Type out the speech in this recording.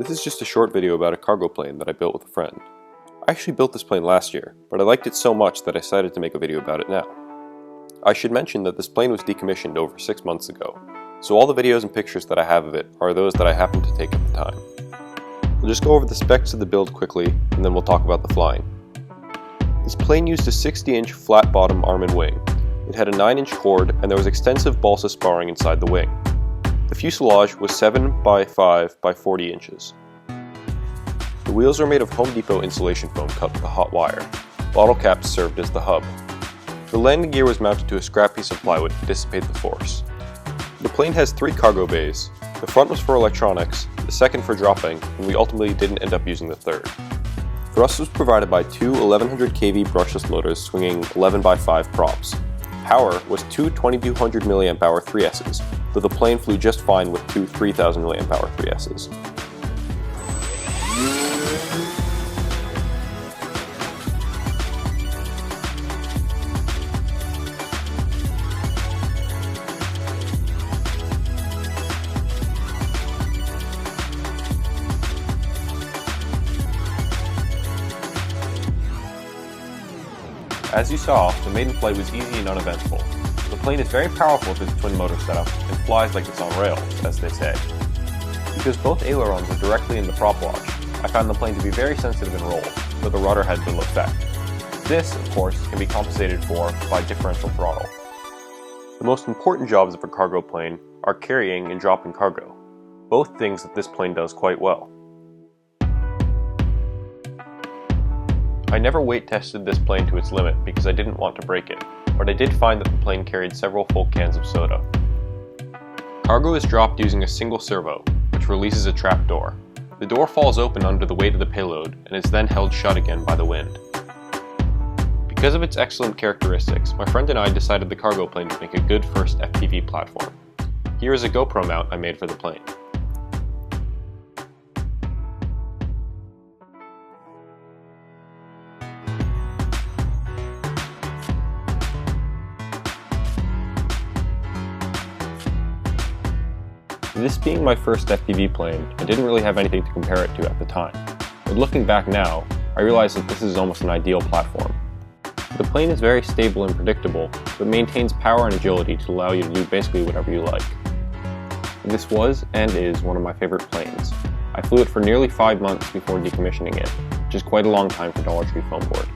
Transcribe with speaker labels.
Speaker 1: This is just a short video about a cargo plane that I built with a friend. I actually built this plane last year, but I liked it so much that I decided to make a video about it now. I should mention that this plane was decommissioned over 6 months ago, so all the videos and pictures that I have of it are those that I happened to take at the time. We'll just go over the specs of the build quickly, and then we'll talk about the flying. This plane used a 60-inch flat bottom arm and wing. It had a 9-inch chord, and there was extensive balsa sparring inside the wing. The fuselage was 7 by 5 by 40 inches. The wheels are made of Home Depot insulation foam cut with a hot wire. Bottle caps served as the hub. The landing gear was mounted to a scrap piece of plywood to dissipate the force. The plane has 3 cargo bays. The front was for electronics, the second for dropping, and we ultimately didn't end up using the third. Thrust was provided by 2 1100 kV brushless motors swinging 11 by 5 props. Power was 2 2200 mAh 3Ss, though the plane flew just fine with 2 3000 mAh 3Ss. As you saw, the maiden flight was easy and uneventful. The plane is very powerful with its twin motor setup and flies like it's on rails, as they say. Because both ailerons are directly in the prop wash, I found the plane to be very sensitive in roll, though the rudder had little effect. This, of course, can be compensated for by differential throttle. The most important jobs of a cargo plane are carrying and dropping cargo, both things that this plane does quite well. I never weight tested this plane to its limit because I didn't want to break it, but I did find that the plane carried several full cans of soda. Cargo is dropped using a single servo, which releases a trap door. The door falls open under the weight of the payload and is then held shut again by the wind. Because of its excellent characteristics, my friend and I decided the cargo plane would make a good first FPV platform. Here is a GoPro mount I made for the plane. This being my first FPV plane, I didn't really have anything to compare it to at the time. But looking back now, I realize that this is almost an ideal platform. The plane is very stable and predictable, but maintains power and agility to allow you to do basically whatever you like. This was, and is, one of my favorite planes. I flew it for nearly 5 months before decommissioning it, which is quite a long time for Dollar Tree foam board.